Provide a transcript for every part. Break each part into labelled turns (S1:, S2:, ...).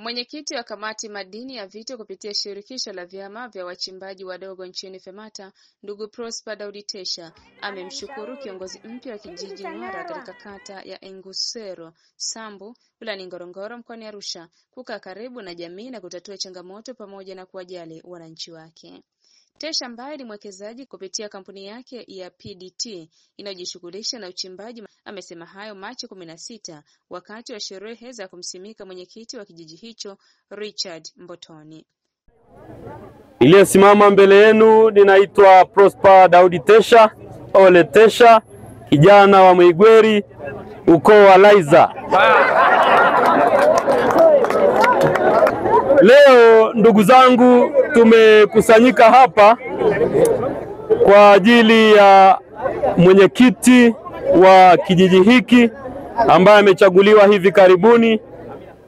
S1: Mwenyekiti wa kamati madini ya Vito kupitia shirikisho la vyama vya wachimbaji wadogo nchini FEMATA, ndugu Prosper Daudi Tesha, amemshukuru kiongozi mpya wa kijiji Ng'wara katika kata ya Engusero, Sambu, wilayani Ngorongoro mkoani Arusha, kukaa karibu na jamii na kutatua changamoto pamoja na kuwajali wananchi wake. Tesha ambaye ni mwekezaji kupitia kampuni yake ya PDT inayojishughulisha na uchimbaji amesema hayo Machi 16 wakati wa sherehe za kumsimika mwenyekiti wa kijiji hicho Richard Mbotoni.
S2: Niliyesimama mbele yenu ninaitwa Prosper Daudi Tesha, Ole Tesha, kijana wa Mwigweri, ukoo wa Laiza. Leo ndugu zangu, tumekusanyika hapa kwa ajili ya mwenyekiti wa kijiji hiki ambaye amechaguliwa hivi karibuni,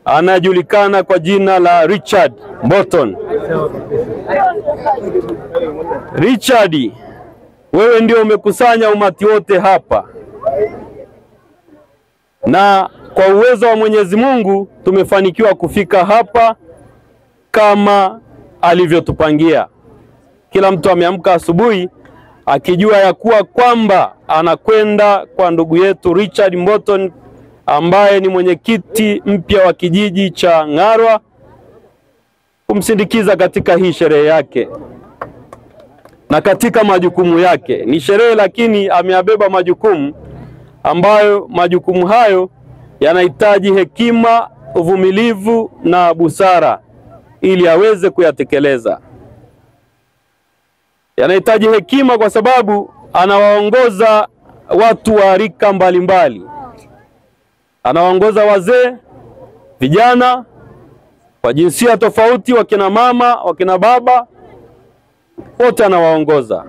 S2: anajulikana kwa jina la Richard Mboton. Richard, wewe ndio umekusanya umati wote hapa, na kwa uwezo wa Mwenyezi Mungu tumefanikiwa kufika hapa kama alivyotupangia. Kila mtu ameamka asubuhi akijua ya kuwa kwamba anakwenda kwa ndugu yetu Richard Mboton ambaye ni mwenyekiti mpya wa kijiji cha Ng'wara kumsindikiza katika hii sherehe yake na katika majukumu yake. Ni sherehe lakini ameabeba majukumu ambayo majukumu hayo yanahitaji hekima, uvumilivu na busara ili aweze kuyatekeleza. Yanahitaji hekima kwa sababu anawaongoza watu wa rika mbalimbali. Anawaongoza wazee, vijana, wa jinsia tofauti, wakina mama, wakina baba, wote anawaongoza.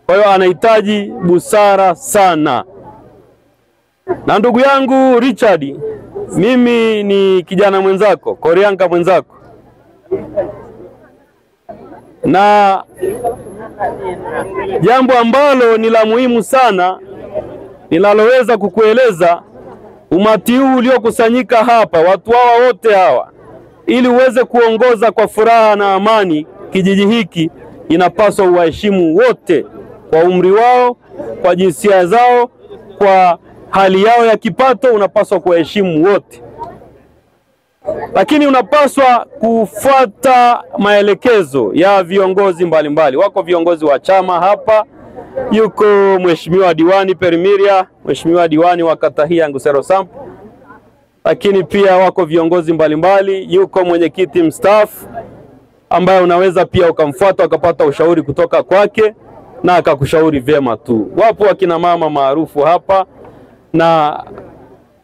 S2: Kwa hiyo anahitaji busara sana. Na ndugu yangu Richard, mimi ni kijana mwenzako, Korianga mwenzako. Na jambo ambalo ni la muhimu sana ninaloweza kukueleza, umati huu uliokusanyika hapa, watu hawa wote hawa, ili uweze kuongoza kwa furaha na amani kijiji hiki, inapaswa uwaheshimu wote kwa umri wao, kwa jinsia zao, kwa hali yao ya kipato. Unapaswa kuwaheshimu wote, lakini unapaswa kufuata maelekezo ya viongozi mbalimbali. Wako viongozi wa chama hapa, yuko mheshimiwa diwani Permiria, mheshimiwa diwani wa kata hii ya Engusero Sambu, lakini pia wako viongozi mbalimbali, yuko mwenyekiti mstaafu ambaye unaweza pia ukamfuata ukapata ushauri kutoka kwake na akakushauri vyema tu. Wapo wakina mama maarufu hapa na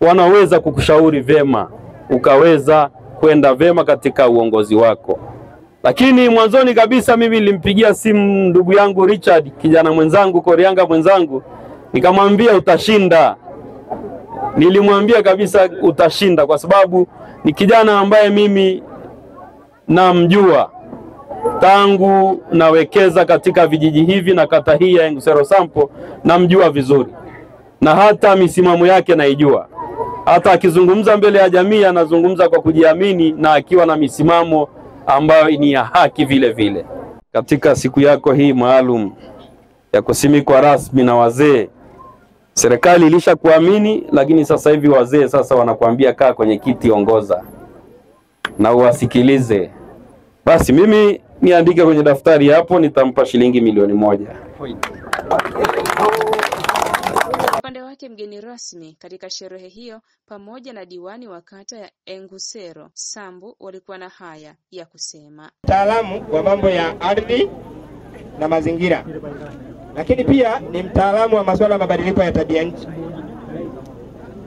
S2: wanaweza kukushauri vyema ukaweza kwenda vyema katika uongozi wako. Lakini mwanzoni kabisa mimi nilimpigia simu ndugu yangu Richard, kijana mwenzangu, Korianga mwenzangu, nikamwambia utashinda. Nilimwambia kabisa utashinda kwa sababu ni kijana ambaye mimi namjua tangu nawekeza katika vijiji hivi na kata hii ya Engusero Sambu, namjua vizuri. Na hata misimamo yake naijua. Hata akizungumza mbele ya jamii anazungumza kwa kujiamini na akiwa na misimamo ambayo ni ya haki vile vile. Katika siku yako hii maalum ya kusimikwa rasmi na wazee, serikali ilishakuamini, lakini sasa hivi wazee sasa wanakuambia kaa kwenye kiti, ongoza na uwasikilize. Basi mimi niandike kwenye daftari hapo, nitampa shilingi milioni 1.
S1: Upande wake mgeni rasmi katika sherehe hiyo pamoja na diwani wa kata ya Engusero Sambu walikuwa na haya ya kusema.
S3: Mtaalamu wa mambo ya ardhi na mazingira, lakini pia ni mtaalamu wa masuala ya mabadiliko ya tabia nchi.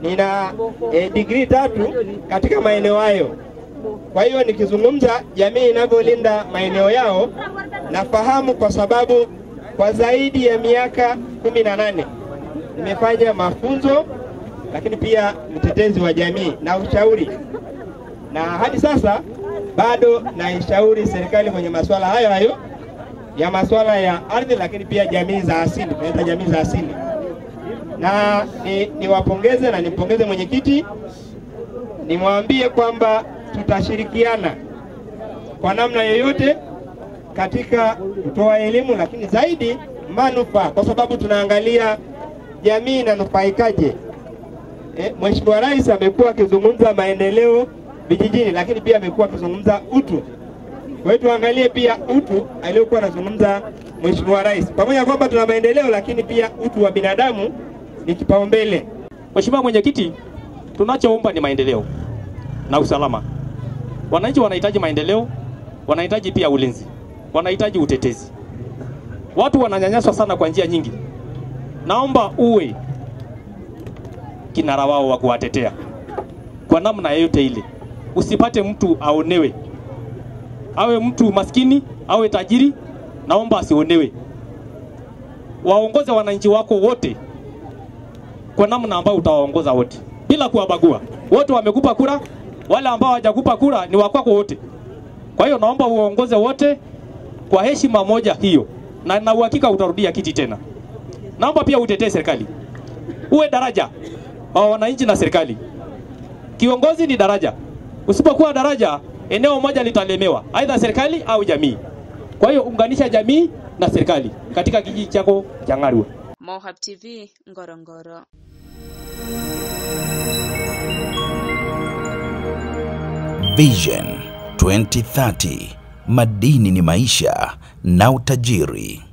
S3: Nina degree 3 katika maeneo hayo. Kwa hiyo nikizungumza jamii inavyolinda maeneo yao nafahamu, kwa sababu kwa zaidi ya miaka 18 nimefanya mafunzo, lakini pia mtetezi wa jamii na ushauri, na hadi sasa bado naishauri serikali kwenye masuala hayo ya masuala ya ardhi, lakini pia jamii za asili, tunaita jamii za asili. Na niwapongeze na nimpongeze mwenyekiti, nimwambie kwamba tutashirikiana kwa namna yoyote katika kutoa elimu, lakini zaidi manufaa, kwa sababu tunaangalia jamii inanufaikaje. Mheshimiwa Rais amekuwa akizungumza maendeleo vijijini, lakini pia amekuwa akizungumza utu. Kwa hiyo tuangalie pia utu aliyokuwa anazungumza Mheshimiwa Rais. Pamoja na kwamba tuna maendeleo, lakini pia utu wa binadamu ni kipaumbele.
S4: Mheshimiwa Mwenyekiti, tunachoomba ni maendeleo na usalama. Wananchi wanahitaji maendeleo, wanahitaji pia ulinzi, wanahitaji utetezi. Watu wananyanyaswa sana kwa njia nyingi. Naomba uwe kinara wao wa kuwatetea kwa namna yoyote ile. Usipate mtu aonewe. Awe mtu maskini, awe tajiri, naomba asionewe. Waongoze wananchi wako wote kwa namna ambayo utawaongoza wote bila kuwabagua. Wote wamekupa kura, wale ambao hawajakupa kura ni wako wote. Kwa hiyo naomba uongoze wote kwa heshima moja hiyo, na uhakika utarudia kiti tena. Naomba pia utetee serikali. Uwe daraja wa wananchi na serikali. Kiongozi ni daraja. Usipokuwa daraja, eneo moja litalemewa, aidha serikali au jamii. Kwa hiyo unganisha jamii na serikali katika kijiji chako cha Ng'arwa.
S1: Mohab TV, Ngorongoro.
S5: Vision 2030, madini ni maisha na utajiri.